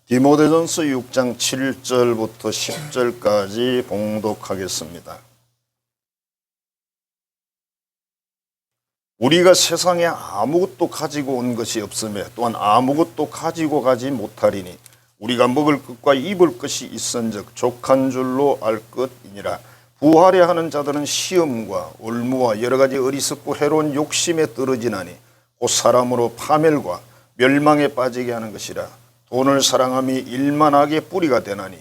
디모데전서 6장 7절부터 10절까지 봉독하겠습니다. 우리가 세상에 아무것도 가지고 온 것이 없으며 또한 아무것도 가지고 가지 못하리니 우리가 먹을 것과 입을 것이 있은즉 족한 줄로 알 것이니라. 부하려 하는 자들은 시험과 올무와 여러 가지 어리석고 해로운 욕심에 떨어지나니 곧 사람으로 파멸과 멸망에 빠지게 하는 것이라. 돈을 사랑함이 일만하게 뿌리가 되나니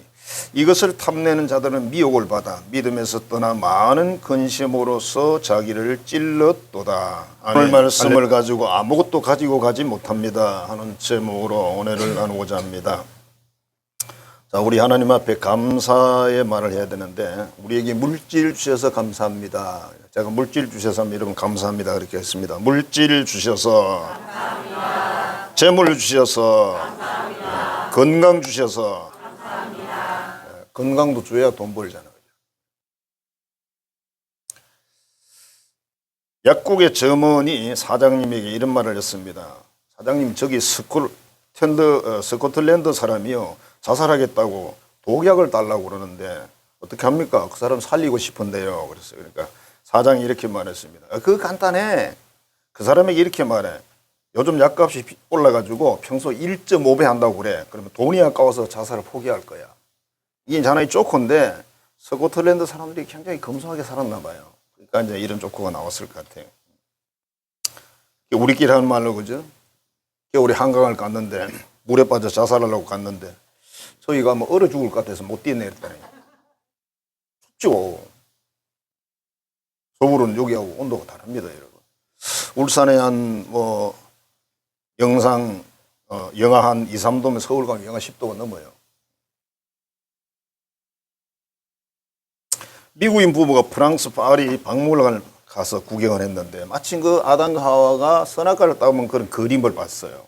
이것을 탐내는 자들은 미혹을 받아 믿음에서 떠나 많은 근심으로서 자기를 찔렀도다. 오늘 말씀을 가지고 아무것도 가지고 가지 못합니다 하는 제목으로 오늘을 나누고자 합니다. 자, 우리 하나님 앞에 감사의 말을 해야 되는데 우리에게 물질 주셔서 감사합니다. 제가 물질 주셔서 여러분 감사합니다 그렇게 했습니다. 물질 주셔서 감사합니다. 재물 주셔서 감사합니다. 건강 주셔서 감사합니다. 건강도 줘야 돈 벌잖아요. 약국의 점원이 사장님에게 이런 말을 했습니다. 사장님, 저기 스코틀랜드 사람이요 자살하겠다고 독약을 달라고 그러는데 어떻게 합니까? 그 사람 살리고 싶은데요. 그랬어요. 그러니까 사장이 이렇게 말했습니다. 그거 간단해. 그 사람에게 이렇게 말해. 요즘 약값이 올라가지고 평소 1.5배 한다고 그래. 그러면 돈이 아까워서 자살을 포기할 거야. 이게 하나의 조커인데 스코틀랜드 사람들이 굉장히 검소하게 살았나 봐요. 그러니까 이제 이런 조커가 나왔을 것 같아요. 우리끼리 하는 말로 그죠? 우리 한강을 갔는데 물에 빠져 자살하려고 갔는데 저희가 뭐 얼어 죽을 것 같아서 못 뛰네 그랬더니 춥죠. 서울은 여기하고 온도가 다릅니다, 여러분. 울산에 한 영상 영하 한 2, 3도면 서울 가면 영하 10도가 넘어요. 미국인 부부가 프랑스 파리 박물관을 가서 구경을 했는데 마침 그 아담과 하와가 선악과를 따먹은 그런 그림을 봤어요.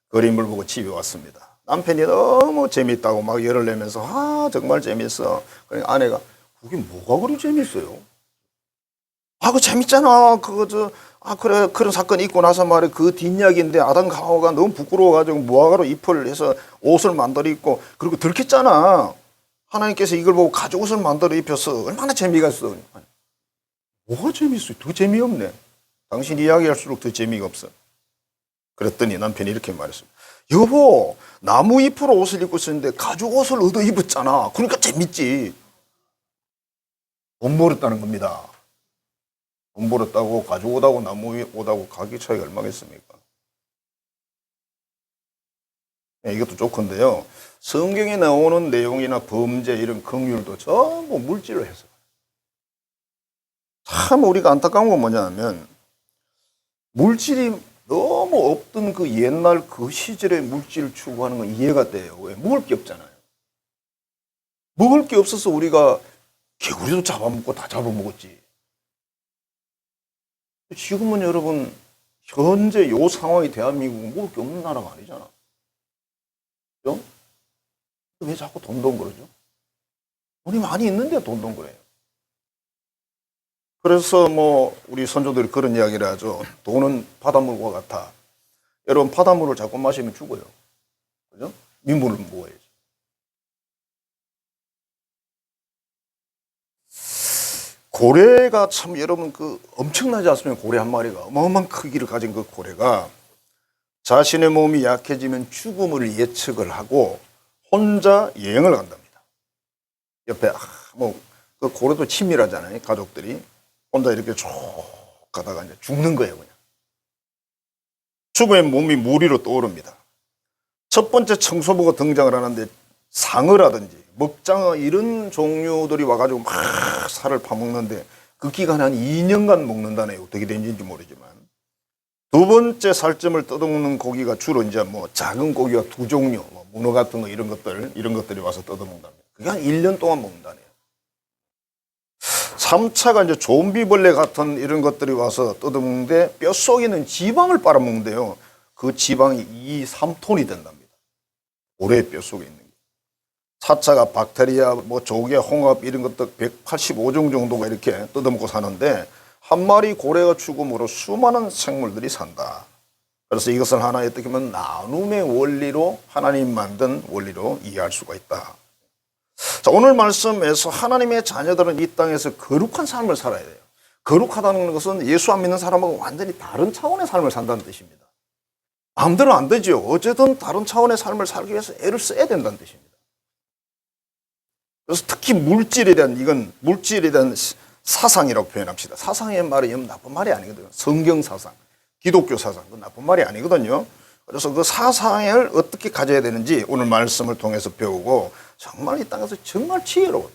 그림을 보고 집에 왔습니다. 남편이 너무 재밌다고 막 열을 내면서 정말 재밌어. 그러니까 아내가 그게 뭐가 그리 재밌어요? 그거 재밌잖아. 그래 그런 사건이 있고 나서 말이야 그 뒷이야기인데 아담과 하와가 너무 부끄러워가지고 무화과로 잎을 해서 옷을 만들어 입고 그리고 들켰잖아. 하나님께서 이걸 보고 가죽옷을 만들어 입혀서 얼마나 재미가 있어. 뭐가 재밌어요? 더 재미없네. 당신 이야기할수록 더 재미가 없어. 그랬더니 남편이 이렇게 말했습니다. 여보, 나무 잎으로 옷을 입고 있었는데 가죽옷을 얻어 입었잖아. 그러니까 재밌지. 돈 벌었다는 겁니다. 돈 벌었다고 가죽옷하고 나무 옷하고 가격 차이가 얼마겠습니까? 이것도 좋건데요. 성경에 나오는 내용이나 범죄 이런 긍휼도 전부 물질로 해서 참 우리가 안타까운 건 뭐냐면 물질이 너무 없던 그 옛날 그 시절의 물질을 추구하는 건 이해가 돼요. 왜? 먹을 게 없잖아요. 먹을 게 없어서 우리가 개구리도 잡아먹고 다 잡아먹었지. 지금은 여러분 현재 요 상황이 대한민국은 먹을 게 없는 나라가 아니잖아. 그죠? 왜 자꾸 돈동거리죠? 돈이 많이 있는데 돈동거려요. 그래서 우리 선조들이 그런 이야기를 하죠. 돈은 바닷물과 같아. 여러분 바닷물을 자꾸 마시면 죽어요. 그죠? 민물을 먹어야지. 고래가 참 여러분 엄청나지 않습니까? 고래 한 마리가 어마어마한 크기를 가진 그 고래가 자신의 몸이 약해지면 죽음을 예측을 하고 혼자 여행을 간답니다. 옆에 그 고래도 친밀하잖아요. 가족들이. 혼자 이렇게 쭉 가다가 이제 죽는 거예요, 그냥. 죽음의 몸이 무리로 떠오릅니다. 첫 번째 청소부가 등장을 하는데 상어라든지 먹장어 이런 종류들이 와가지고 막 살을 파먹는데 그 기간에 한 2년간 먹는다네요. 어떻게 된지인지 모르지만. 두 번째 살점을 뜯어먹는 고기가 주로 이제 작은 고기가 두 종류, 문어 같은 거 이런 것들이 와서 뜯어먹는답니다. 그게 한 1년 동안 먹는다네요. 3차가 이제 좀비벌레 같은 이런 것들이 와서 뜯어먹는데 뼛속에 있는 지방을 빨아먹는데요. 그 지방이 2, 3톤이 된답니다. 고래의 뼛속에 있는 게. 4차가 박테리아, 조개, 홍합 이런 것들 185종 정도가 이렇게 뜯어먹고 사는데 한 마리 고래가 죽음으로 수많은 생물들이 산다. 그래서 이것을 하나의 어떻게 보면 나눔의 원리로 하나님 만든 원리로 이해할 수가 있다. 자, 오늘 말씀에서 하나님의 자녀들은 이 땅에서 거룩한 삶을 살아야 돼요. 거룩하다는 것은 예수 안 믿는 사람하고 완전히 다른 차원의 삶을 산다는 뜻입니다. 마음대로 안 되죠. 어쨌든 다른 차원의 삶을 살기 위해서 애를 써야 된다는 뜻입니다. 그래서 특히 물질에 대한 사상이라고 표현합시다. 사상의 말이 나쁜 말이 아니거든요. 성경 사상, 기독교 사상, 그건 나쁜 말이 아니거든요. 그래서 그 사상을 어떻게 가져야 되는지 오늘 말씀을 통해서 배우고 정말 이 땅에서 정말 지혜로워요.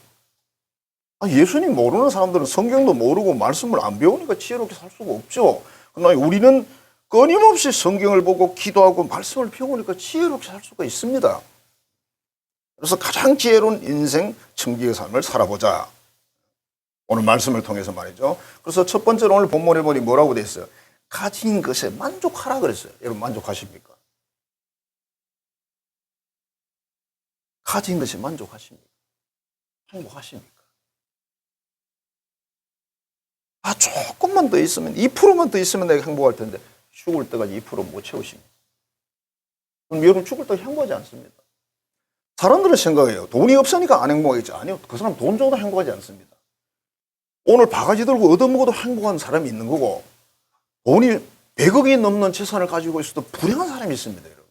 예수님 모르는 사람들은 성경도 모르고 말씀을 안 배우니까 지혜롭게 살 수가 없죠. 그러나 우리는 끊임없이 성경을 보고 기도하고 말씀을 배우니까 지혜롭게 살 수가 있습니다. 그래서 가장 지혜로운 인생 청지기의 삶을 살아보자. 오늘 말씀을 통해서 말이죠. 그래서 첫 번째로 오늘 본문에 보니 뭐라고 돼 있어요? 가진 것에 만족하라 그랬어요. 여러분 만족하십니까? 가진 것에 만족하십니까? 행복하십니까? 조금만 더 있으면 2%만 더 있으면 내가 행복할 텐데 죽을 때까지 2% 못 채우십니다. 그럼 여러분 죽을 때 행복하지 않습니다. 사람들은 생각해요. 돈이 없으니까 안 행복하겠지. 아니요. 그 사람 돈 줘도 행복하지 않습니다. 오늘 바가지 들고 얻어먹어도 행복한 사람이 있는 거고 돈이 100억이 넘는 재산을 가지고 있어도 불행한 사람이 있습니다. 여러분.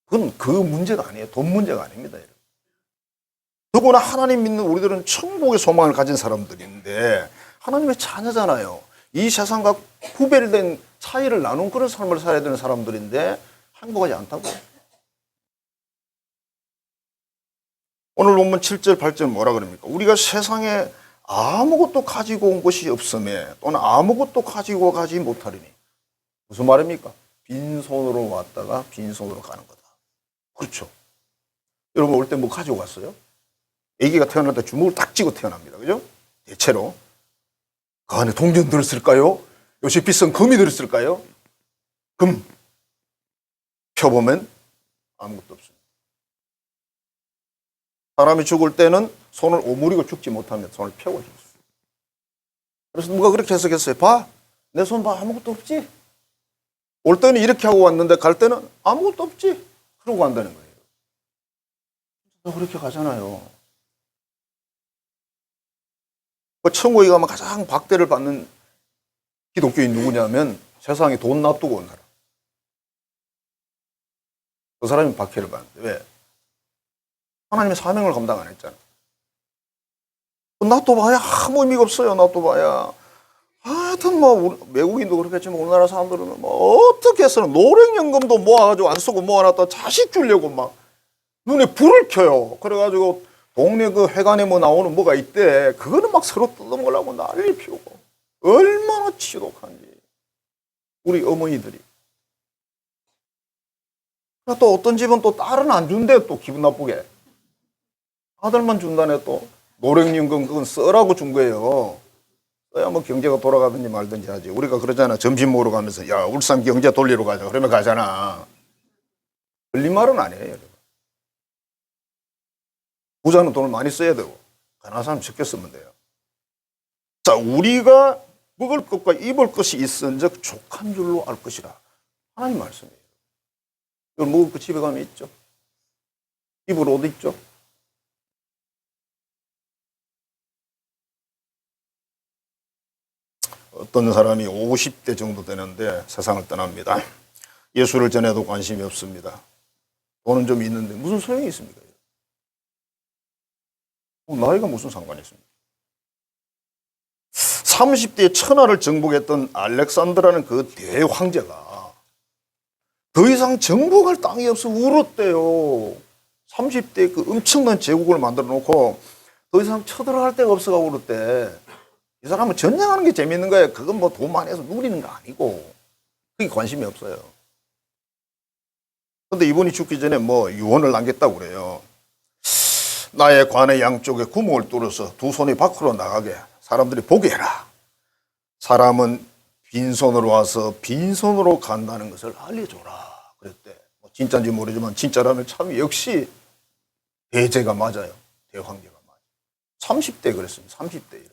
그건 그 문제가 아니에요. 돈 문제가 아닙니다. 여러분. 더구나 하나님 믿는 우리들은 천국의 소망을 가진 사람들인데 하나님의 자녀잖아요. 이 세상과 구별된 차이를 나눈 그런 삶을 살아야 되는 사람들인데 행복하지 않다고요. 오늘 본문 7절, 8절 뭐라 그럽니까? 우리가 세상에 아무것도 가지고 온 것이 없음에 또는 아무것도 가지고 가지 못하리니. 무슨 말입니까? 빈손으로 왔다가 빈손으로 가는 거다. 그렇죠. 여러분 올 때 뭐 가지고 왔어요? 아기가 태어날 때 주먹을 딱 쥐고 태어납니다. 그죠? 대체로. 그 안에 동전 들었을까요? 요새 비싼 금이 들었을까요? 금. 펴보면 아무것도 없습니다. 사람이 죽을 때는 손을 오므리고 죽지 못하면 손을 펴고 죽어요. 그래서 누가 그렇게 해석했어요. 봐, 내 손 봐, 아무것도 없지. 올 때는 이렇게 하고 왔는데 갈 때는 아무것도 없지. 그러고 간다는 거예요. 그렇게 가잖아요. 천국에 가면 가장 박대를 받는 기독교인 누구냐면 세상에 돈 놔두고 온 사람. 그 사람이 박해를 받는데 왜? 하나님의 사명을 감당 안 했잖아. 놔둬봐야 아무 의미가 없어요. 놔둬봐야. 하여튼 외국인도 그렇겠지만 우리나라 사람들은 어떻게 해서는 노령연금도 모아가지고 안 쓰고 모아놨다 자식 주려고 막 눈에 불을 켜요. 그래가지고 동네 그 회관에 나오는 뭐가 있대. 그거는 막 서로 뜯어먹으려고 난리를 피우고. 얼마나 지독한지. 우리 어머니들이. 또 어떤 집은 또 딸은 안 준대. 또 기분 나쁘게. 아들만 준다네 또. 노령연금 그건 써라고 준 거예요. 써야 경제가 돌아가든지 말든지 하지. 우리가 그러잖아. 점심 먹으러 가면서 야 울산 경제 돌리러 가자. 그러면 가잖아. 틀린 말은 아니에요. 여러분. 부자는 돈을 많이 써야 되고 가난한 사람 적게 쓰면 돼요. 자, 우리가 먹을 것과 입을 것이 있은즉 족한 줄로 알 것이라. 하나님 말씀이에요. 이걸 먹을 거 집에 가면 있죠. 입을 옷 있죠. 어떤 사람이 50대 정도 되는데 세상을 떠납니다. 예수를 전해도 관심이 없습니다. 돈은 좀 있는데 무슨 소용이 있습니까? 나이가 무슨 상관이 있습니까? 30대에 천하를 정복했던 알렉산더라는 그 대황제가 더 이상 정복할 땅이 없어 울었대요. 30대에 그 엄청난 제국을 만들어 놓고 더 이상 쳐들어갈 데가 없어가 울었대. 이 사람은 전쟁하는 게 재밌는 거예요. 그건 돈 많이 해서 누리는 거 아니고. 그게 관심이 없어요. 근데 이분이 죽기 전에 유언을 남겼다고 그래요. 나의 관의 양쪽에 구멍을 뚫어서 두 손이 밖으로 나가게 사람들이 보게 해라. 사람은 빈손으로 와서 빈손으로 간다는 것을 알려줘라. 그랬대. 진짜인지 모르지만 진짜라면 참 역시 대제가 맞아요. 대황제가 맞아요. 30대 그랬습니다. 30대.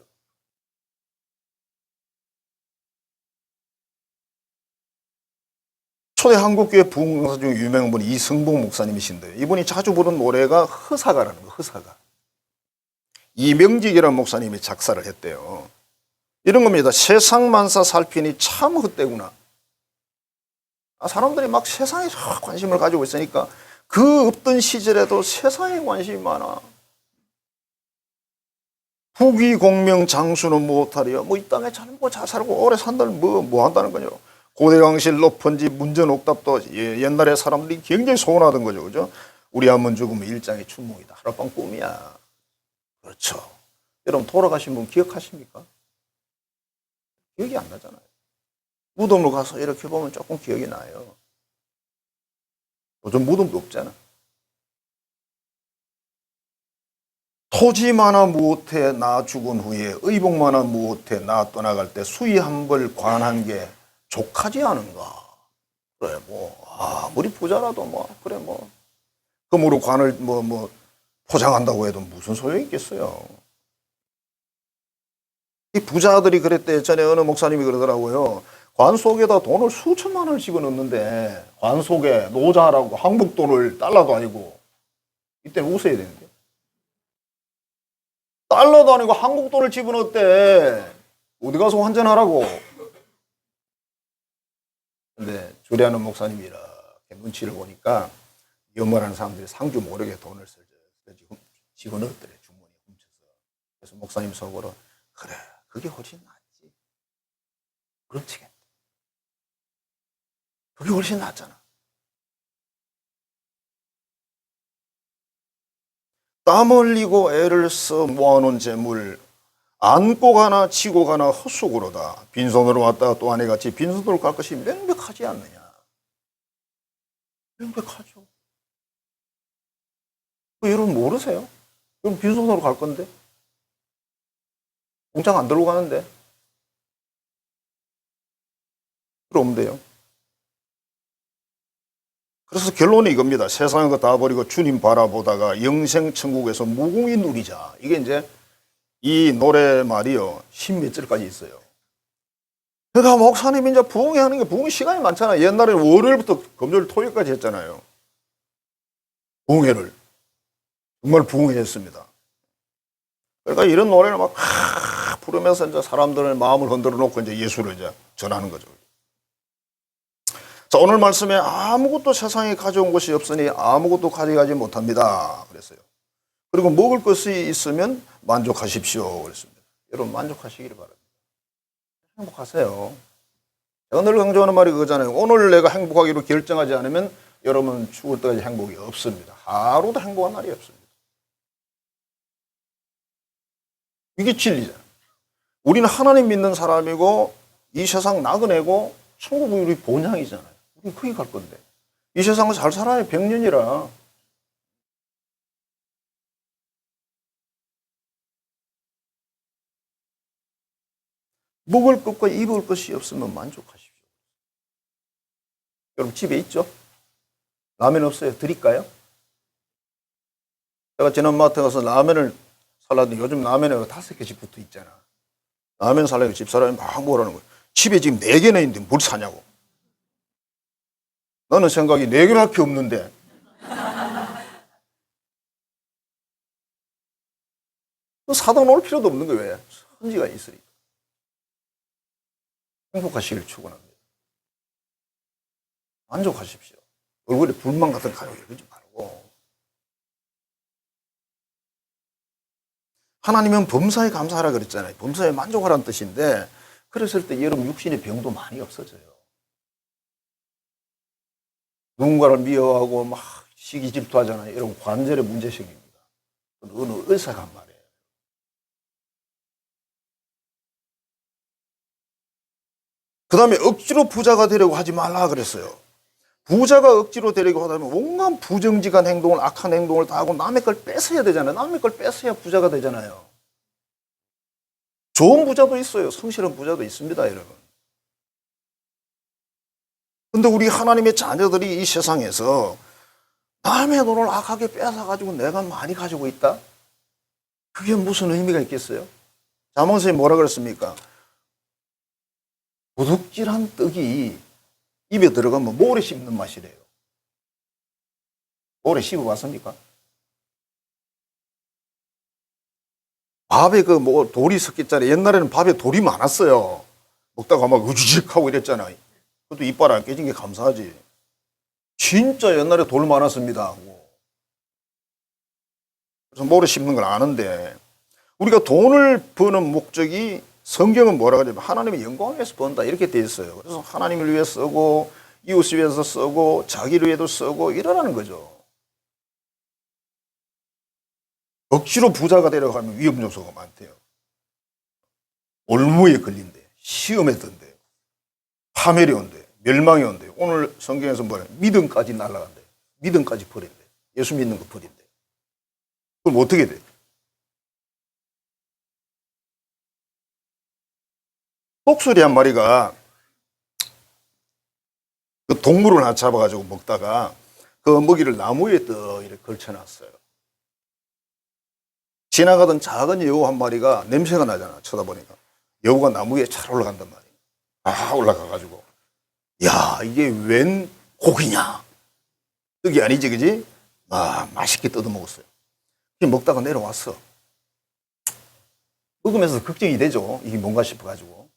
초대 한국교회 부흥사 중 유명한 분이 이승복 목사님이신데 이분이 자주 부른 노래가 허사가라는 거예요. 허사가. 이명직이라는 목사님이 작사를 했대요. 이런 겁니다. 세상 만사 살피니 참 헛되구나. 사람들이 막 세상에 관심을 가지고 있으니까 그 없던 시절에도 세상에 관심이 많아. 부귀 공명 장수는 무엇하리요. 뭐 이 땅에 잘 먹고 잘 살고 오래 산다는 뭐 한다는 거죠. 고대강실 높은 집 문전옥답도 옛날에 사람들이 굉장히 소원하던 거죠. 그죠? 우리 한번 죽으면 일장의 춘몽이다. 하룻밤 꿈이야. 그렇죠. 여러분 돌아가신 분 기억하십니까? 기억이 안 나잖아요. 무덤을 가서 이렇게 보면 조금 기억이 나요. 요즘 무덤도 없잖아. 토지 많아 무엇해 나 죽은 후에 의복 많아 무엇해 나 떠나갈 때 수위 한 벌 관한 게 족하지 않은가. 그래 뭐 아무리 부자라도 뭐 그래 뭐 금으로 관을 포장한다고 해도 무슨 소용이 있겠어요. 이 부자들이 그랬대. 전에 어느 목사님이 그러더라고요. 관 속에다 돈을 수천만 원을 집어넣는데 관 속에 노자라고 한국 돈을 달러도 아니고 이때는 웃어야 되는데 달러도 아니고 한국 돈을 집어넣었대. 어디 가서 환전하라고. 근데 주례하는 목사님이 이렇게 눈치를 보니까 염원하는 사람들이 상주 모르게 돈을 집어넣었더래. 주머니에 훔쳐서. 그래서 목사님 속으로 그래 그게 훨씬 낫지. 그렇지. 그게 훨씬 낫잖아. 땀 흘리고 애를 써 모아놓은 재물 안고 가나 치고 가나 헛속으로다. 빈손으로 왔다가 또 아내같이 빈손으로 갈 것이 명백하지 않느냐. 명백하죠. 여러분 모르세요? 그럼 빈손으로 갈 건데 공장 안 들고 가는데 그러면 돼요. 그래서 결론이 이겁니다. 세상의 거 다 버리고 주님 바라보다가 영생 천국에서 무궁히 누리자. 이게 이제 이 노래 말이요. 십몇 절까지 있어요. 그러니까 목사님이 이제 부흥회 하는 게 부흥 시간이 많잖아요. 옛날에는 월요일부터 금요일 토요일까지 했잖아요. 부흥회를. 정말 부흥회 했습니다. 그러니까 이런 노래를 막 부르면서 이제 사람들의 마음을 흔들어 놓고 이제 예수를 이제 전하는 거죠. 자, 오늘 말씀에 아무것도 세상에 가져온 것이 없으니 아무것도 가져가지 못합니다. 그랬어요. 그리고 먹을 것이 있으면 만족하십시오. 그랬습니다. 여러분 만족하시기를 바랍니다. 행복하세요. 제가 늘 강조하는 말이 그거잖아요. 오늘 내가 행복하기로 결정하지 않으면 여러분 죽을 때까지 행복이 없습니다. 하루도 행복한 날이 없습니다. 이게 진리잖아요. 우리는 하나님 믿는 사람이고 이 세상 나그네고 천국은 우리 본향이잖아요. 우리 거기 갈 건데. 이 세상은 잘 살아요. 100년이라. 먹을 것과 입을 것이 없으면 만족하십시오. 여러분 집에 있죠? 라면 없어요? 드릴까요? 제가 지난 마트 가서 라면을 살라는데 요즘 라면에 5개씩 붙어 있잖아. 라면 살려고 집사람이 막 뭐라는 거예요. 집에 지금 4개나 있는데 뭘 사냐고. 나는 생각이 4개밖에 없는데. 사다 놓을 필요도 없는 거예요. 왜? 선지가 있으니까. 행복하시길 축원합니다. 만족하십시오. 얼굴에 불만 같은 가요 이러지 말고. 하나님은 범사에 감사하라 그랬잖아요. 범사에 만족하라는 뜻인데 그랬을 때 여러분 육신의 병도 많이 없어져요. 누군가를 미워하고 막 시기 질투하잖아요. 여러분 관절의 문제 생깁니다. 어느 의사가 한 말이에요. 그 다음에 억지로 부자가 되려고 하지 말라 그랬어요. 부자가 억지로 되려고 하다면 온갖 부정직한 행동을 악한 행동을 다 하고 남의 걸 뺏어야 되잖아요. 남의 걸 뺏어야 부자가 되잖아요. 좋은 부자도 있어요. 성실한 부자도 있습니다, 여러분. 근데 우리 하나님의 자녀들이 이 세상에서 남의 돈을 악하게 뺏어가지고 내가 많이 가지고 있다? 그게 무슨 의미가 있겠어요? 잠언서에 뭐라 그랬습니까? 도둑질한 떡이 입에 들어가면 모래 씹는 맛이래요. 모래 씹어봤습니까? 밥에 그 뭐 돌이 섞였잖아요. 옛날에는 밥에 돌이 많았어요. 먹다가 막 우지직하고 이랬잖아요. 그것도 이빨 안 깨진 게 감사하지. 진짜 옛날에 돌 많았습니다. 그래서 모래 씹는 걸 아는데, 우리가 돈을 버는 목적이 성경은 뭐라고 하냐면 하나님의 영광을 위해서 번다 이렇게 돼 있어요. 그래서 하나님을 위해 쓰고 이웃을 위해서 쓰고 자기를 위해도 쓰고 이러라는 거죠. 억지로 부자가 되려고 하면 위험 요소가 많대요. 올무에 걸린대, 시험에 든대, 파멸이 온대, 멸망이 온대. 오늘 성경에서 뭐래? 믿음까지 날아간대. 믿음까지 버린대. 예수 믿는 거 버린대. 그럼 어떻게 돼? 독수리 한 마리가 그 동물을 하나 잡아가지고 먹다가 그 먹이를 나무에 떡 이렇게 걸쳐놨어요. 지나가던 작은 여우 한 마리가 냄새가 나잖아. 쳐다보니까 여우가 나무에 잘 올라간단 말이야. 아, 올라가가지고 야, 이게 웬 고기냐? 떡이 아니지, 그지? 아, 맛있게 뜯어 먹었어요. 먹다가 내려왔어. 먹으면서 걱정이 되죠. 이게 뭔가 싶어가지고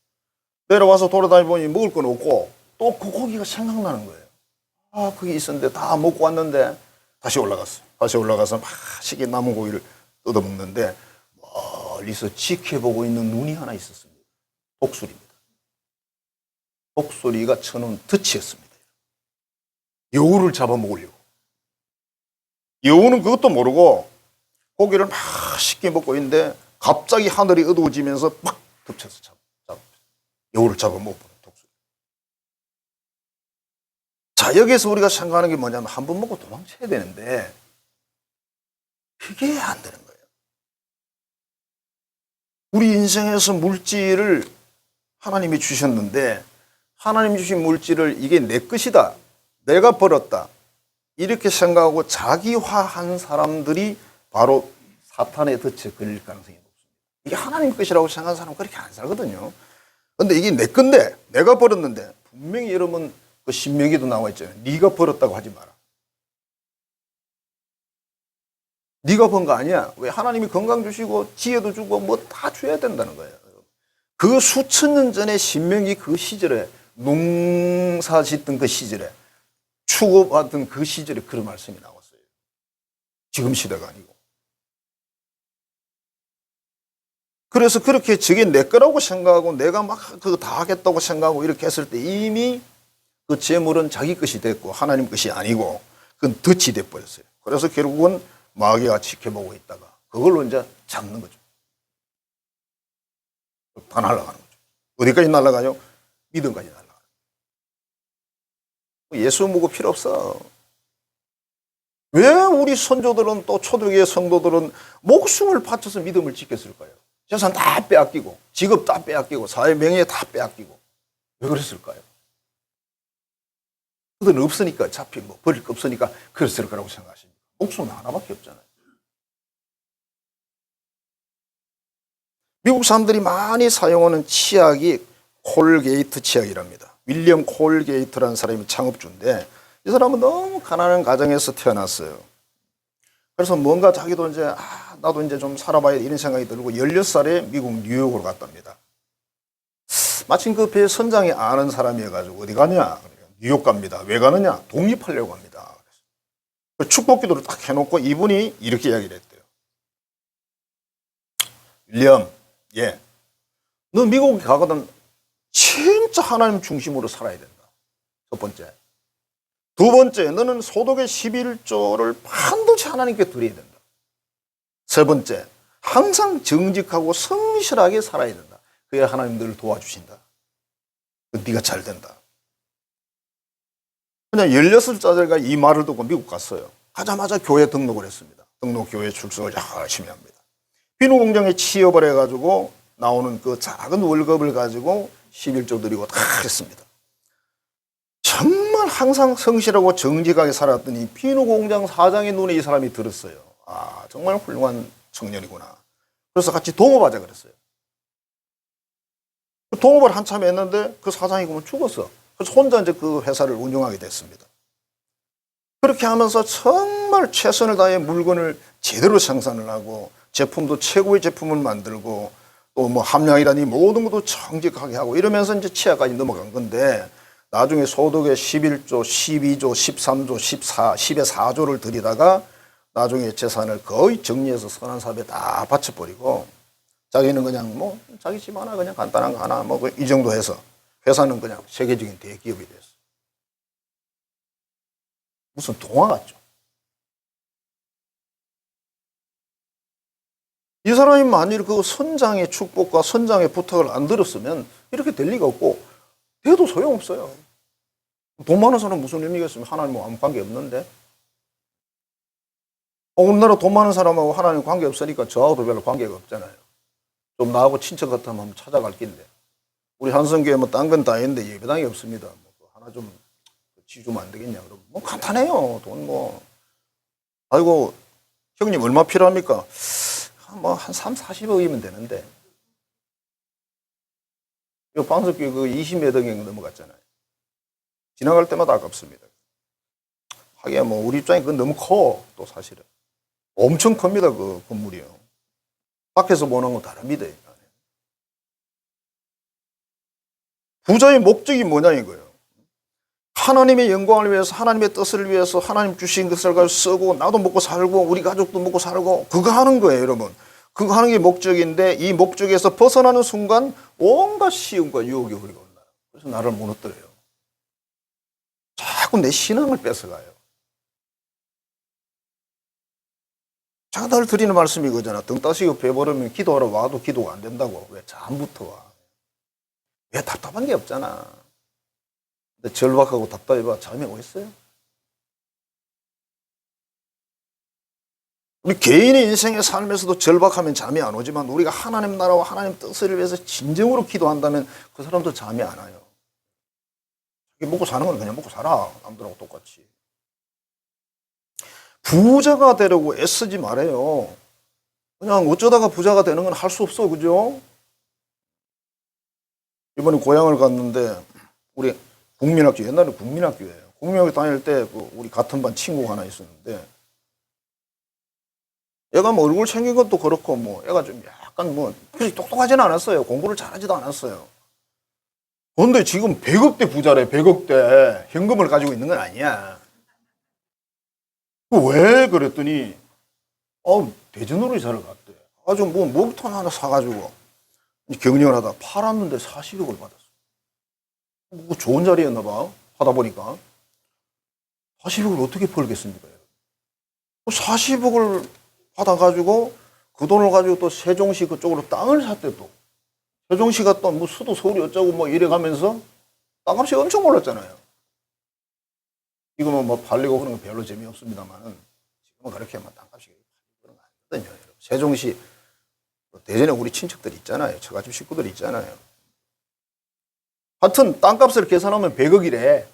내려와서 돌아다니보니 먹을 건 없고 또 그 고기가 생각나는 거예요. 아, 거기 있었는데 다 먹고 왔는데 다시 올라갔어요. 다시 올라가서 맛있게 남은 고기를 뜯어 먹는데 멀리서 지켜보고 있는 눈이 하나 있었습니다. 독수리입니다. 독수리가 쳐놓은 덫이었습니다. 여우를 잡아먹으려고. 여우는 그것도 모르고 고기를 맛있게 먹고 있는데 갑자기 하늘이 어두워지면서 막 덮쳐서 여우를 잡아먹어버린 독수리. 자, 여기서 우리가 생각하는 게 뭐냐면 한 번 먹고 도망쳐야 되는데 그게 안 되는 거예요. 우리 인생에서 물질을 하나님이 주셨는데 하나님이 주신 물질을 이게 내 것이다, 내가 벌었다 이렇게 생각하고 자기화한 사람들이 바로 사탄의 덫에 걸릴 가능성이 높습니다. 이게 하나님 것이라고 생각하는 사람은 그렇게 안 살거든요. 근데 이게 내 건데 내가 벌었는데 분명히 여러분 그 신명기도 나와 있잖아요. 네가 벌었다고 하지 마라. 네가 번 거 아니야. 왜? 하나님이 건강 주시고 지혜도 주고 뭐 다 줘야 된다는 거예요. 그 수천 년 전에 신명기 그 시절에 농사 짓던 그 시절에 추구받던 그 시절에 그런 말씀이 나왔어요. 지금 시대가 아니고. 그래서 그렇게 저게 내 거라고 생각하고 내가 막 그거 다 하겠다고 생각하고 이렇게 했을 때 이미 그 재물은 자기 것이 됐고 하나님 것이 아니고 그건 덫이 돼버렸어요. 그래서 결국은 마귀가 지켜보고 있다가 그걸로 이제 잡는 거죠. 다 날아가는 거죠. 어디까지 날아가요? 믿음까지 날아가요. 예수 믿고 필요 없어. 왜 우리 선조들은 또 초대교회 성도들은 목숨을 바쳐서 믿음을 지켰을까요? 재산 다 빼앗기고 직업 다 빼앗기고 사회 명예 다 빼앗기고 왜 그랬을까요? 그들은 없으니까 어차피 뭐 버릴 거 없으니까 그랬을 거라고 생각하십니까? 목숨은 하나밖에 없잖아요. 미국 사람들이 많이 사용하는 치약이 콜게이트 치약이랍니다. 윌리엄 콜게이트라는 사람이 창업주인데 이 사람은 너무 가난한 가정에서 태어났어요. 그래서 뭔가 자기도 이제 나도 이제 좀 살아봐야 이런 생각이 들고 16살에 미국 뉴욕으로 갔답니다. 마침 그 배 선장이 아는 사람이어가지고 어디 가냐? 뉴욕 갑니다. 왜 가느냐? 독립하려고 합니다. 축복기도를 딱 해놓고 이분이 이렇게 이야기를 했대요. 윌리엄, 예, 너 미국에 가거든 진짜 하나님 중심으로 살아야 된다. 첫 번째. 두 번째, 너는 소득의 11조를 반드시 하나님께 드려야 된다. 세 번째, 항상 정직하고 성실하게 살아야 된다. 그래야 하나님 너를 도와주신다. 네가 잘 된다. 그냥 16살짜리가 이 말을 듣고 미국 갔어요. 가자마자 교회 등록을 했습니다. 등록 교회 출석을 열심히 합니다. 비누 공장에 취업을 해가지고 나오는 그 작은 월급을 가지고 11조 드리고 다 했습니다. 정말 항상 성실하고 정직하게 살았더니 비누 공장 사장의 눈에 이 사람이 들었어요. 아, 정말 훌륭한 청년이구나. 그래서 같이 동업하자 그랬어요. 동업을 한참 했는데 그 사장이 그러면 죽었어. 그래서 혼자 이제 그 회사를 운영하게 됐습니다. 그렇게 하면서 정말 최선을 다해 물건을 제대로 생산을 하고 제품도 최고의 제품을 만들고 또 뭐 함량이라니 모든 것도 정직하게 하고 이러면서 이제 치아까지 넘어간 건데 나중에 소득의 11조, 12조, 13조, 14, 10의 4조를 들이다가 나중에 재산을 거의 정리해서 선한 사업에 다 바쳐버리고 자기는 그냥 뭐 자기 집 하나 그냥 간단한 거 하나 뭐 이 정도 해서 회사는 그냥 세계적인 대기업이 됐어. 무슨 동화 같죠. 이 사람이 만일 그 선장의 축복과 선장의 부탁을 안 들었으면 이렇게 될 리가 없고 돼도 소용없어요. 돈 많은 사람은 무슨 의미가 있으면 하나님하고 아무 관계 없는데 우리나라 돈 많은 사람하고 하나님 관계 없으니까 저하고도 별로 관계가 없잖아요. 좀 나하고 친척 같으면 한번 찾아갈 낀데 우리 한성교회 뭐 딴 건 다 있는데 예배당이 없습니다. 뭐 하나 좀 지주면 안 되겠냐 그러면 뭐 간단해요. 돈 뭐 아이고 형님 얼마 필요합니까? 뭐 한 3, 40억이면 되는데 이 방석교회 그 20몇 억이 넘어갔잖아요. 지나갈 때마다 아깝습니다. 하기야 뭐 우리 입장에 그건 너무 커. 또 사실은 엄청 큽니다. 그 건물이요. 밖에서 보는 건 다릅니다. 부자의 목적이 뭐냐 이거예요. 하나님의 영광을 위해서 하나님의 뜻을 위해서 하나님 주신 것을 가지고 쓰고 나도 먹고 살고 우리 가족도 먹고 살고 그거 하는 거예요. 여러분. 그거 하는 게 목적인데 이 목적에서 벗어나는 순간 온갖 시험과 유혹이 우리가 올라요. 그래서 나를 무너뜨려요. 자꾸 내 신앙을 뺏어가요. 제가 늘 드리는 말씀이 그거잖아. 등 따시고 배부르면 기도하러 와도 기도가 안 된다고. 왜 잠부터 와. 왜 답답한 게 없잖아. 근데 절박하고 답답해봐 잠이 오겠어요? 우리 개인의 인생의 삶에서도 절박하면 잠이 안 오지만 우리가 하나님 나라와 하나님 뜻을 위해서 진정으로 기도한다면 그 사람도 잠이 안 와요. 먹고 사는 건 그냥 먹고 살아. 남들하고 똑같이. 부자가 되려고 애쓰지 말아요. 그냥 어쩌다가 부자가 되는 건 할 수 없어. 그죠? 이번에 고향을 갔는데 우리 국민학교, 옛날에 국민학교예요. 국민학교 다닐 때 우리 같은 반 친구가 하나 있었는데 얘가 뭐 얼굴 생긴 것도 그렇고 뭐 얘가 좀 약간 뭐 그렇게 똑똑하지는 않았어요. 공부를 잘하지도 않았어요. 그런데 지금 100억대 부자래. 100억대 현금을 가지고 있는 건 아니야. 왜 그랬더니 대전으로 이사를 갔대. 아주 뭐 목돈 하나 사가지고 경영을 하다 팔았는데 40억을 받았어. 뭐 좋은 자리였나 봐. 하다 보니까 40억을 어떻게 벌겠습니까? 40억을 받아가지고 그 돈을 가지고 또 세종시 그쪽으로 땅을 샀대. 또 세종시가 또 뭐 수도 서울이 어쩌고 뭐 이래가면서 땅값이 엄청 올랐잖아요. 지금은 뭐 팔리고 그런 거 별로 재미없습니다만은 지금은 그렇게 막 땅값이 그런 거 아니거든요. 세종시 대전에 우리 친척들 있잖아요. 처가집 식구들 있잖아요. 하여튼 땅값을 계산하면 100억이래.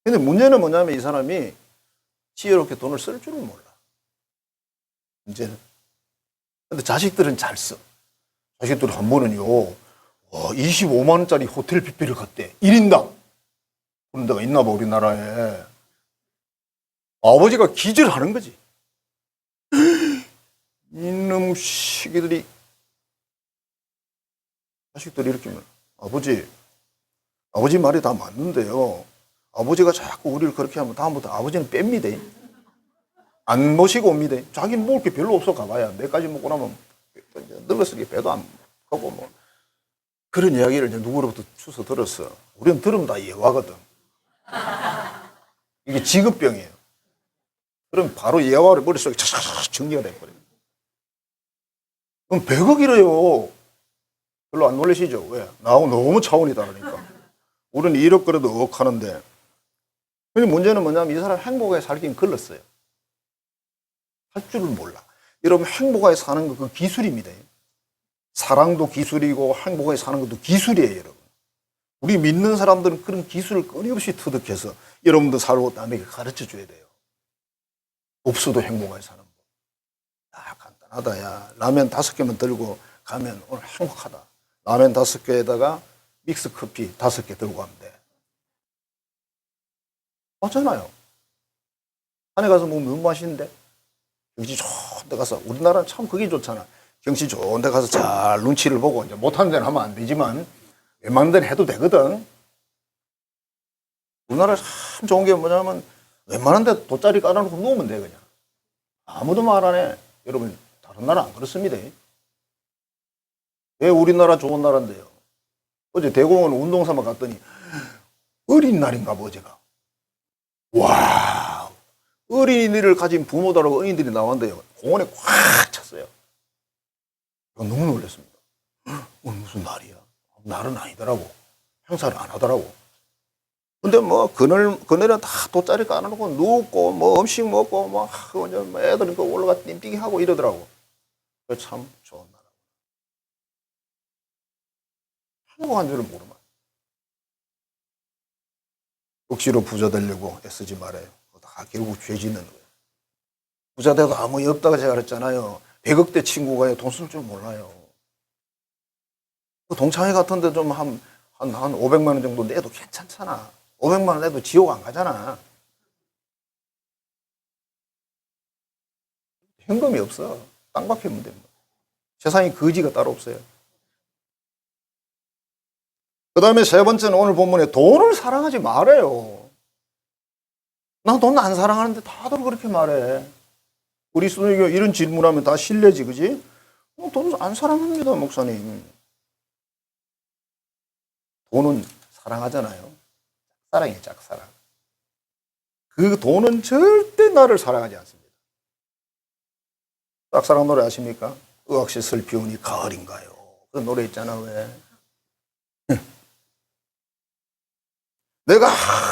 근데 문제는 뭐냐면 이 사람이 지혜롭게 돈을 쓸 줄을 몰라. 문제는. 근데 자식들은 잘 써. 자식들 한 번은요, 25만 원짜리 호텔 뷔페를 갔대. 1인당. 그런 데가 있나 봐, 우리나라에. 아버지가 기절하는 거지. 이놈 시기들이 자식들이 이렇게 말 아버지 말이 다 맞는데요. 아버지가 자꾸 우리를 그렇게 하면 다음부터 아버지는 뺍니다. 안 모시고 옵니다. 자기는 먹을 게 별로 없어 가봐야 몇 가지 먹고 나면 늙었으니까 배도 안 고고 뭐 그런 이야기를 이제 누구로부터 주워 들었어. 우리는 들으면 다 예화거든. 이게 직업병이에요. 그럼 바로 예화를 머릿속에 착착 정리가 돼버려요. 그럼 100억이래요. 별로 안 놀라시죠? 왜? 나하고 너무 차원이 다르니까. 우리는 1억 그래도 억 하는데. 근데 문제는 뭐냐면 이 사람 행복하게 살긴 글렀어요. 할 줄을 몰라. 여러분 행복하게 사는 거 그 기술입니다. 사랑도 기술이고 행복하게 사는 것도 기술이에요. 여러분. 우리 믿는 사람들은 그런 기술을 끊임없이 터득해서 여러분도 살고 남에게 가르쳐줘야 돼요. 없어도 행복하게 사는 법. 아 간단하다. 야 라면 5개만 들고 가면 오늘 행복하다. 라면 5개에다가 믹스 커피 5개 들고 가면 돼. 맞잖아요. 산에 가서 먹으면 너무 맛있는데. 경치 좋은 데 가서, 우리나라는 참 그게 좋잖아. 경치 좋은 데 가서 잘 눈치를 보고, 이제 못하는 데는 하면 안 되지만, 웬만한 데는 해도 되거든. 우리나라 참 좋은 게 뭐냐면, 웬만한 데 돗자리 깔아놓고 누우면 돼, 그냥. 아무도 말 안 해. 여러분, 다른 나라 안 그렇습니다. 왜 우리나라 좋은 나라인데요? 어제 대공원 운동삼아 갔더니, 어린날인가 봐, 어제가. 와, 어린이를 가진 부모들하고 어린이들이 나왔는데요. 공원에 꽉 찼어요. 너무 놀랐습니다. 오늘 무슨 날이야? 날은 아니더라고. 행사를 안 하더라고. 근데 뭐, 그늘은 다 돗자리 깔아놓고 눕고, 뭐, 음식 먹고, 뭐, 애들이 올라가 띵띵 하고 이러더라고. 참 좋은 나라. 행복한 줄을 모르면. 억지로 부자 되려고 애쓰지 말아요. 다 결국 죄 짓는 거예요. 부자 돼도 아무 일 없다고 제가 그랬잖아요. 100억대 친구가 돈 쓸 줄 몰라요. 그 동창회 같은데 좀 한 500만 원 정도 내도 괜찮잖아. 500만 원 내도 지옥 안 가잖아. 현금이 없어. 땅 박히면 됩니다. 세상에 거지가 따로 없어요. 그 다음에 세 번째는 오늘 본문에 돈을 사랑하지 말아요. 나 돈 안 사랑하는데 다들 그렇게 말해. 그리스도인에게 이런 질문하면 다 실례지, 그지? 돈을 안 사랑합니다, 목사님. 돈은 사랑하잖아요. 짝사랑이에요, 짝사랑. 그 돈은 절대 나를 사랑하지 않습니다. 짝사랑 노래 아십니까? 의학시 슬피우니 가을인가요? 그 노래 있잖아, 왜? 내가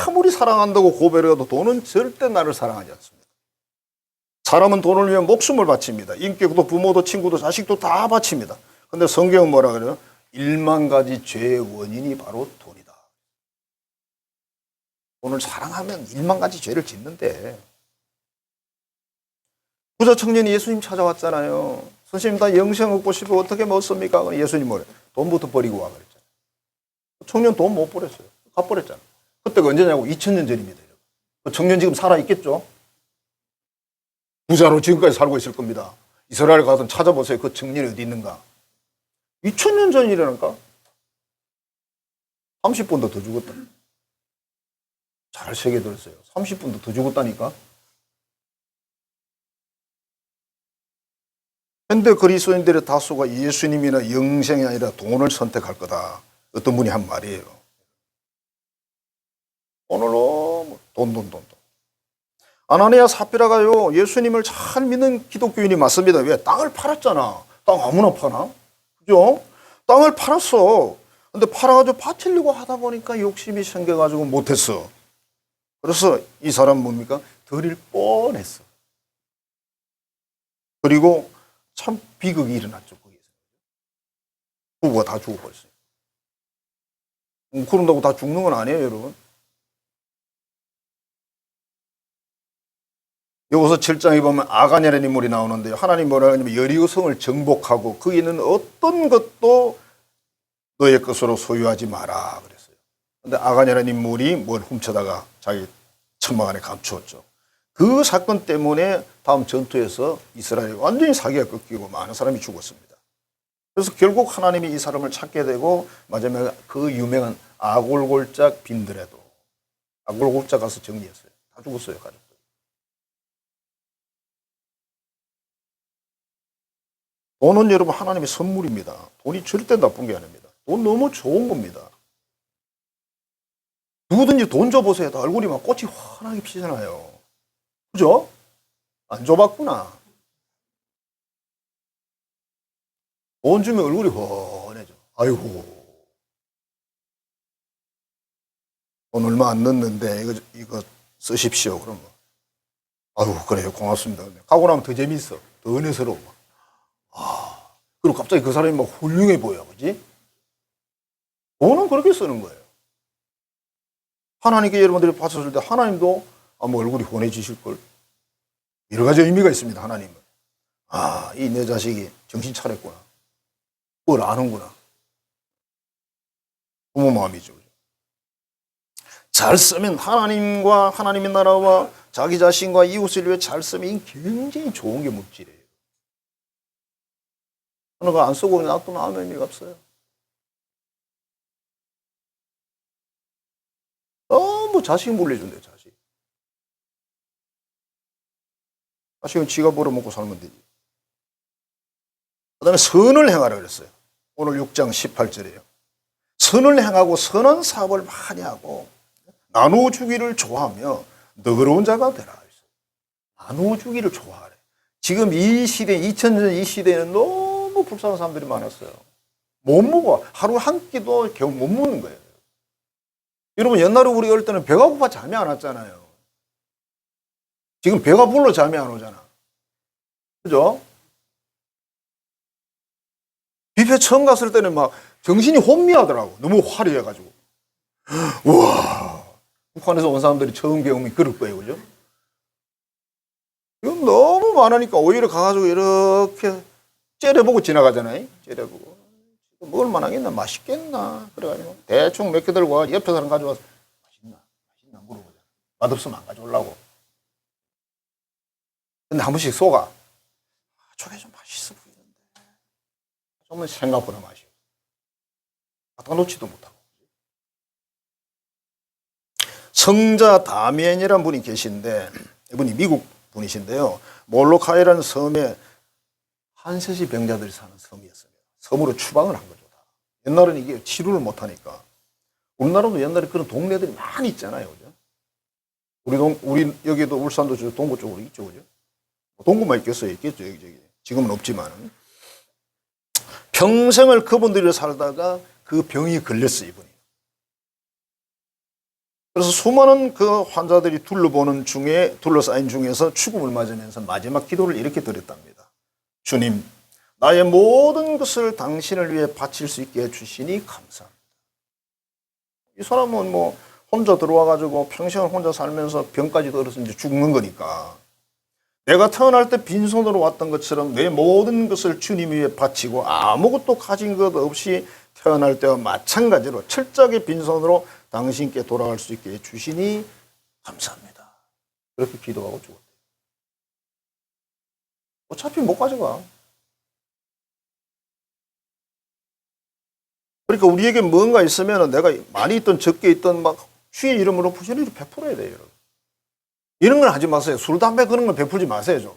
아무리 사랑한다고 고백해도 돈은 절대 나를 사랑하지 않습니다. 사람은 돈을 위해 목숨을 바칩니다. 인격도 부모도 친구도 자식도 다 바칩니다. 근데 성경은 뭐라 그래요? 1만 가지 죄의 원인이 바로 돈이다. 돈을 사랑하면 1만 가지 죄를 짓는데. 부자 청년이 예수님 찾아왔잖아요. 선생님 나 영생 얻고 싶어 어떻게 먹습니까? 예수님 뭐래? 돈부터 버리고 와 그랬잖아요. 청년 돈 못 버렸어요. 갚버렸잖아요. 그때가 언제냐고 2000년 전입니다. 그 청년 지금 살아있겠죠? 부자로 지금까지 살고 있을 겁니다. 이스라엘 가서 찾아보세요. 그 청년이 어디 있는가? 2000년 전이라니까? 30분도 더 죽었다. 잘 세게 들었어요. 30분도 더 죽었다니까? 현대 그리스도인들의 다수가 예수님이나 영생이 아니라 돈을 선택할 거다. 어떤 분이 한 말이에요. 오늘로 돈. 아나니아 사피라가요, 예수님을 잘 믿는 기독교인이 맞습니다. 왜? 땅을 팔았잖아. 땅 아무나 파나? 그죠? 땅을 팔았어. 근데 팔아가지고 바치려고 하다 보니까 욕심이 생겨가지고 못했어. 그래서 이 사람 뭡니까? 드릴 뻔했어. 그리고 참 비극이 일어났죠. 거기서. 부부가 다 죽어버렸어요. 그런다고 다 죽는 건 아니에요, 여러분. 여기서 7장에 보면 아가냐라는 인물이 나오는데요. 하나님 뭐라 하냐면 여리고 성을 정복하고 거기 있는 어떤 것도 너의 것으로 소유하지 마라 그랬어요. 그런데 아가냐라는 인물이 뭘 훔쳐다가 자기 천막 안에 감추었죠. 그 사건 때문에 다음 전투에서 이스라엘이 완전히 사기가 꺾이고 많은 사람이 죽었습니다. 그래서 결국 하나님이 이 사람을 찾게 되고 마지막에 그 유명한 아골골짝 빈들에도 아골골짝 가서 정리했어요. 다 죽었어요, 가족. 돈은 여러분 하나님의 선물입니다. 돈이 절대 나쁜 게 아닙니다. 돈 너무 좋은 겁니다. 누구든지 돈 줘보세요. 다 얼굴이 막 꽃이 환하게 피잖아요. 그죠? 안 줘봤구나. 돈 주면 얼굴이 훤해져. 아이고. 돈 얼마 안 넣는데 이거 쓰십시오. 그러면. 아유, 그래요. 고맙습니다. 가고 나면 더 재밌어. 더 은혜스러워. 그리고 갑자기 그 사람이 막 훌륭해 보여, 그지? 돈은 그렇게 쓰는 거예요. 하나님께 여러분들이 바쳤을 때 하나님도 아마 얼굴이 환해지실걸. 여러 가지 의미가 있습니다, 하나님은. 이 내 자식이 정신 차렸구나. 뭘 아는구나. 부모 마음이죠. 잘 쓰면 하나님과 하나님의 나라와 자기 자신과 이웃을 위해 잘 쓰면 이게 굉장히 좋은 게 물질이에요. 그러니까 안 쓰고 놔두면 아무 의미가 없어요. 너무 자식 물려준대요, 자식. 자식은 지가 벌어먹고 살면 되지. 그 다음에 선을 행하라 그랬어요. 오늘 6장 18절이에요. 선을 행하고 선한 사업을 많이 하고 나누어주기를 좋아하며 너그러운 자가 되라. 나누어주기를 좋아하래. 지금 이 시대, 2000년 이 시대에는 너무 불쌍한 사람들이 많았어요. 못 먹어. 하루 한 끼도 겨우 못 먹는 거예요. 여러분, 옛날에 우리 어릴 때는 배가 고파 잠이 안 왔잖아요. 지금 배가 불러 잠이 안 오잖아. 그죠? 뷔페 처음 갔을 때는 막 정신이 혼미하더라고. 너무 화려해가지고. 우와. 북한에서 온 사람들이 처음 경험이 그럴 거예요. 그죠? 이건 너무 많으니까 오히려 가가지고 이렇게 째려보고 지나가잖아요. 째려보고. 먹을 만하겠나? 맛있겠나? 그래가지고 대충 몇 개 들고 와. 옆에 사람 가져와서 맛있나? 맛있나? 물어보자. 맛없으면 안 가져오려고. 근데 한 번씩 속아. 저게 좀 맛있어 보이는데. 정말 생각보다 맛있어. 갖다 놓지도 못하고. 성자 다미엔이라는 분이 계신데 이분이 미국 분이신데요. 몰로카이라는 섬에 한세시 병자들이 사는 섬이었습니다. 섬으로 추방을 한 거죠. 다. 옛날에는 이게 치료를 못하니까. 우리나라도 옛날에 그런 동네들이 많이 있잖아요. 그죠? 우리 여기도 울산도 저 동구 쪽으로 있죠. 그죠? 동구만 있겠어요. 있겠죠. 여기. 지금은 없지만. 평생을 그분들이 살다가 그 병이 걸렸어요. 이분이. 그래서 수많은 그 환자들이 둘러싸인 중에서 죽음을 맞으면서 마지막 기도를 이렇게 드렸답니다. 주님, 나의 모든 것을 당신을 위해 바칠 수 있게 해주시니 감사합니다. 이 사람은 뭐 혼자 들어와가지고 평생을 혼자 살면서 병까지 들어서 이제 죽는 거니까 내가 태어날 때 빈손으로 왔던 것처럼 내 모든 것을 주님 위해 바치고 아무것도 가진 것 없이 태어날 때와 마찬가지로 철저하게 빈손으로 당신께 돌아갈 수 있게 해주시니 감사합니다. 그렇게 기도하고 죽었대요. 어차피 못 가져가. 그러니까 우리에게 뭔가 있으면 내가 많이 있든 적게 있든 막 주의 이름으로 부지런히 베풀어야 돼요. 여러분. 이런 걸 하지 마세요. 술, 담배 그런 걸 베풀지 마세요. 좀.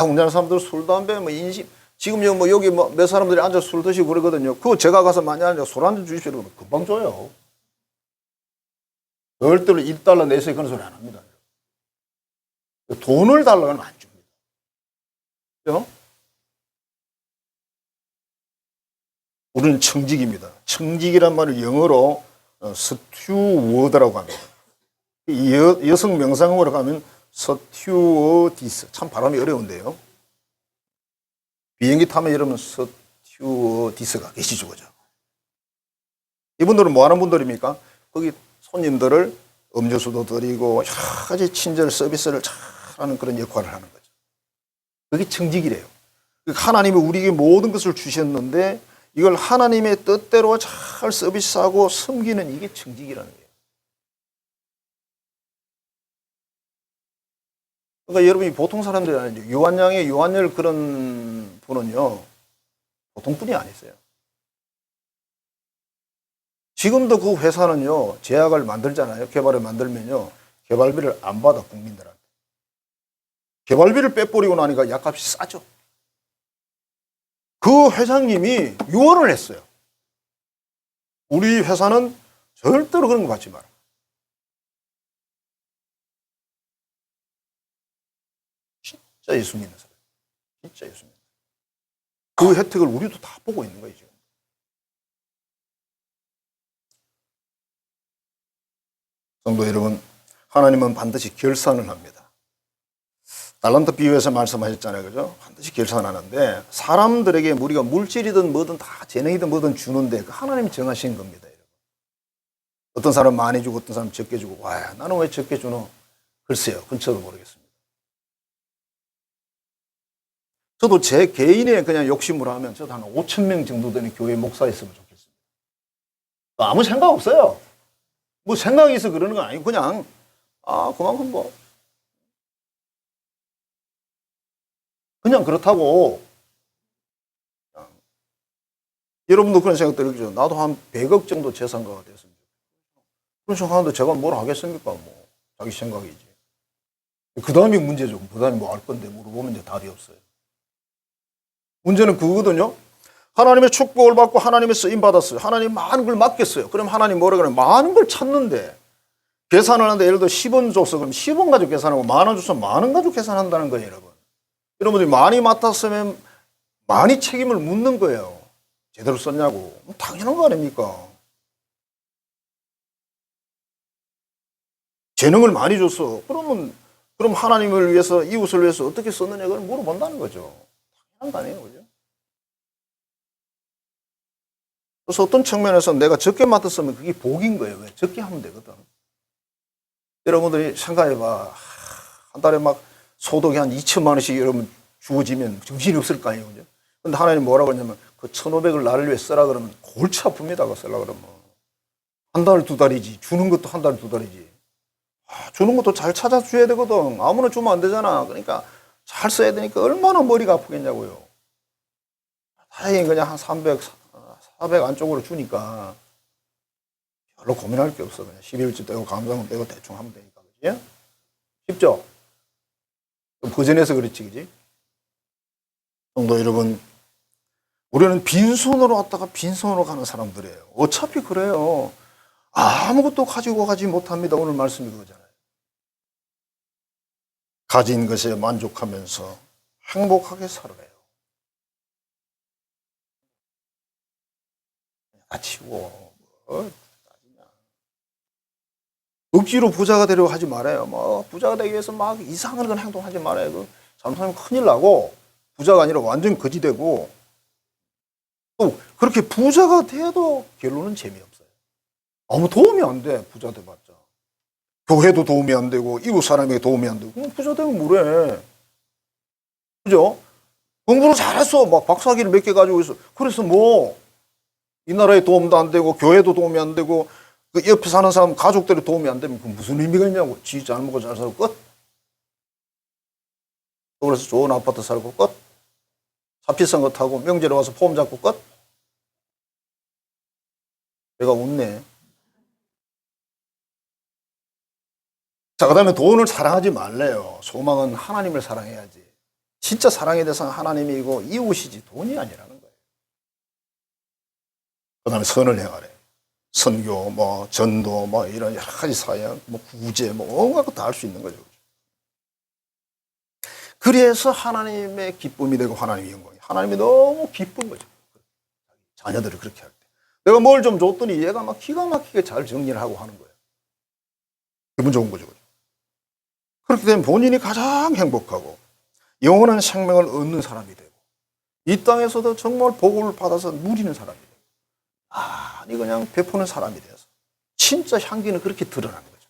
우리나라 사람들 술, 담배, 뭐 인심. 지금 뭐 여기 뭐 몇 사람들이 앉아서 술 드시고 그러거든요. 그거 제가 가서 많이 앉아 술 한 잔 주십시오. 그러면 금방 줘요. 절대로 1달러 내세요. 그런 소리 안 합니다. 돈을 달라고 하면 안 줍니다. 그죠? 우리는 청직입니다. 청직이란 말을 영어로 스튜워드라고 합니다. 여성 명상어로 가면 스튜어디스. 참 발음이 어려운데요. 비행기 타면 여러분 스튜어디스가 계시죠. 그죠? 이분들은 뭐 하는 분들입니까? 거기 손님들을 음료수도 드리고 여러 가지 친절 서비스를 잘하는 그런 역할을 하는 거죠. 그게 청직이래요. 하나님이 우리에게 모든 것을 주셨는데 이걸 하나님의 뜻대로 잘 서비스하고 섬기는 이게 청직이라는 거예요. 그러니까 여러분이 보통 사람들이 아니죠. 요한열 그런 분은요. 보통 분이 아니세요. 지금도 그 회사는요. 제약을 만들잖아요. 개발을 만들면요. 개발비를 안 받아 국민들한테. 개발비를 빼버리고 나니까 약값이 싸죠. 그 회장님이 유언을 했어요. 우리 회사는 절대로 그런 거 받지 마라. 진짜 예수 믿는 사람. 진짜 예수 믿는 사람. 그 혜택을 우리도 다 보고 있는 거예요, 지금. 성도 여러분, 하나님은 반드시 결산을 합니다. 달란트 비유에서 말씀하셨잖아요. 그죠? 반드시 결산하는데 사람들에게 우리가 물질이든 뭐든 다 재능이든 뭐든 주는데 그 하나님이 정하신 겁니다. 여러분. 어떤 사람 많이 주고 어떤 사람 적게 주고 와, 나는 왜 적게 주노? 글쎄요. 그건 저도 모르겠습니다. 저도 제 개인의 그냥 욕심으로 하면 저도 한 5,000명 정도 되는 교회 목사 있으면 좋겠습니다. 아무 생각 없어요. 뭐 생각이 있어 그러는 건 아니고 그냥 그만큼 뭐 그냥 그렇다고. 여러분도 그런 생각 들겠죠. 나도 한 100억 정도 재산가가 됐습니다. 그런 생각하는데 제가 뭘 하겠습니까? 뭐 자기 생각이지. 그 다음이 문제죠. 그 다음에 뭐 할 건데 물어보면 이제 답이 없어요. 문제는 그거거든요. 하나님의 축복을 받고 하나님의 쓰임 받았어요. 하나님 많은 걸 맡겼어요. 그럼 하나님 뭐라 그래요? 많은 걸 찾는데 계산을 하는데 예를 들어 10원 줬어. 그럼 10원 가지고 계산하고 10,000원 줬으면 10,000원 가지고 계산한다는 거예요, 여러분. 여러분들이 많이 맡았으면 많이 책임을 묻는 거예요. 제대로 썼냐고. 당연한 거 아닙니까? 재능을 많이 줬어. 그럼 하나님을 위해서, 이웃을 위해서 어떻게 썼느냐, 그걸 물어본다는 거죠. 당연한 거 아니에요, 그죠? 그래서 어떤 측면에서 내가 적게 맡았으면 그게 복인 거예요. 왜? 적게 하면 되거든. 여러분들이 생각해봐. 한 달에 막 소득이 한 2천만 원씩 여러분 주어지면 정신이 없을 거 아니에요, 그죠? 근데 하나님 뭐라고 하냐면 그 1,500을 나를 위해 쓰라 그러면 골치 아픕니다. 그거 쓰라 그러면. 한 달, 두 달이지. 주는 것도 한 달, 두 달이지. 주는 것도 잘 찾아줘야 되거든. 아무나 주면 안 되잖아. 그러니까 잘 써야 되니까 얼마나 머리가 아프겠냐고요. 다행히 그냥 한 300, 400 안쪽으로 주니까 별로 고민할 게 없어. 그냥 12일째 떼고 감사금 떼고 대충 하면 되니까. 그지? 쉽죠? 버전해서 그렇지, 그지? 성도 여러분, 우리는 빈손으로 왔다가 빈손으로 가는 사람들이에요. 어차피 그래요. 아무것도 가지고 가지 못합니다. 오늘 말씀이 그거잖아요. 가진 것에 만족하면서 행복하게 살아요. 다치고 억지로 부자가 되려고 하지 말아요. 뭐 부자가 되기 위해서 막 이상한 건 행동하지 말아요. 그 잘못하면 큰일 나고 부자가 아니라 완전 거지 되고 또 그렇게 부자가 돼도 결론은 재미없어요. 아무 도움이 안 돼. 부자 돼봤자. 교회도 도움이 안 되고 이웃 사람에게 도움이 안 되고 그럼 부자 되면 뭐래. 그죠? 공부를 잘했어. 막 박사학위를 몇 개 가지고 있어. 그래서 뭐 이 나라에 도움도 안 되고 교회도 도움이 안 되고 그 옆에 사는 사람 가족들이 도움이 안 되면 그 무슨 의미가 있냐고. 지 잘 먹고 잘 살고 끝. 그래서 좋은 아파트 살고 끝. 차 비싼 거 타고 명절에 와서 폼 잡고 끝. 내가 웃네. 자, 그 다음에 돈을 사랑하지 말래요. 소망은 하나님을 사랑해야지. 진짜 사랑의 대상은 하나님이고 이웃이지 돈이 아니라는 거예요. 그 다음에 선을 행하래. 선교, 뭐 전도, 뭐 이런 여러 가지 사역, 뭐 구제, 뭐 온갖 거 다 할 수 있는 거죠. 그래서 하나님의 기쁨이 되고 하나님의 영광이. 하나님이 너무 기쁜 거죠. 자녀들을 그렇게 할 때. 내가 뭘 좀 줬더니 얘가 막 기가 막히게 잘 정리를 하고 하는 거예요. 기분 좋은 거죠. 그렇게 되면 본인이 가장 행복하고 영원한 생명을 얻는 사람이 되고 이 땅에서도 정말 복을 받아서 누리는 사람이 되고 아니 그냥 베푸는 사람이 되어서 진짜 향기는 그렇게 드러나는 거죠.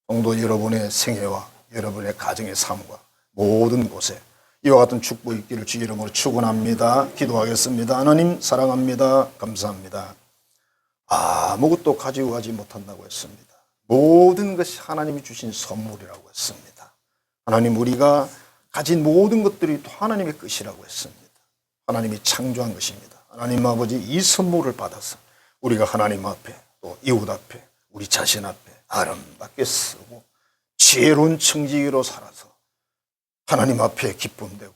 성도 여러분의 생애와 여러분의 가정의 삶과 모든 곳에 이와 같은 축복이 있기를 주 이름으로 축원합니다. 기도하겠습니다. 하나님 사랑합니다. 감사합니다. 아무것도 가지고 가지 못한다고 했습니다. 모든 것이 하나님이 주신 선물이라고 했습니다. 하나님 우리가 가진 모든 것들이 또 하나님의 것이라고 했습니다. 하나님이 창조한 것입니다. 하나님 아버지 이 선물을 받아서 우리가 하나님 앞에 또 이웃 앞에 우리 자신 앞에 아름답게 쓰고 지혜로운 청지기로 살아서 하나님 앞에 기쁨되고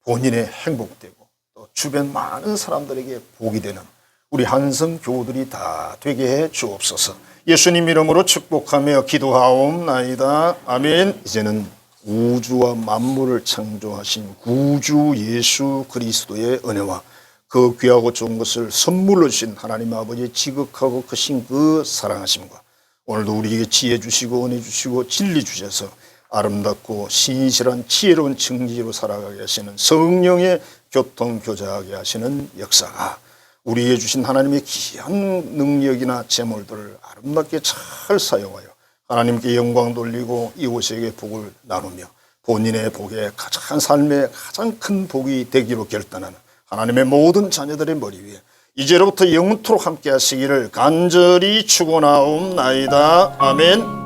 본인의 행복되고 또 주변 많은 사람들에게 복이 되는 우리 한성 교우들이 다 되게 해 주옵소서. 예수님 이름으로 축복하며 기도하옵나이다. 아멘. 이제는 우주와 만물을 창조하신 구주 예수 그리스도의 은혜와 그 귀하고 좋은 것을 선물로 주신 하나님 아버지의 지극하고 크신 그 사랑하심과 오늘도 우리에게 지혜 주시고 은혜 주시고 진리 주셔서 아름답고 신실한 지혜로운 청지기로 살아가게 하시는 성령의 교통교제하게 하시는 역사가 우리에게 주신 하나님의 귀한 능력이나 재물들을 아름답게 잘 사용하여 하나님께 영광 돌리고 이웃에게 복을 나누며 본인의 복에 가장 삶의 가장 큰 복이 되기로 결단하는 하나님의 모든 자녀들의 머리 위에 이제로부터 영원토록 함께 하시기를 간절히 축원하옵나이다. 아멘.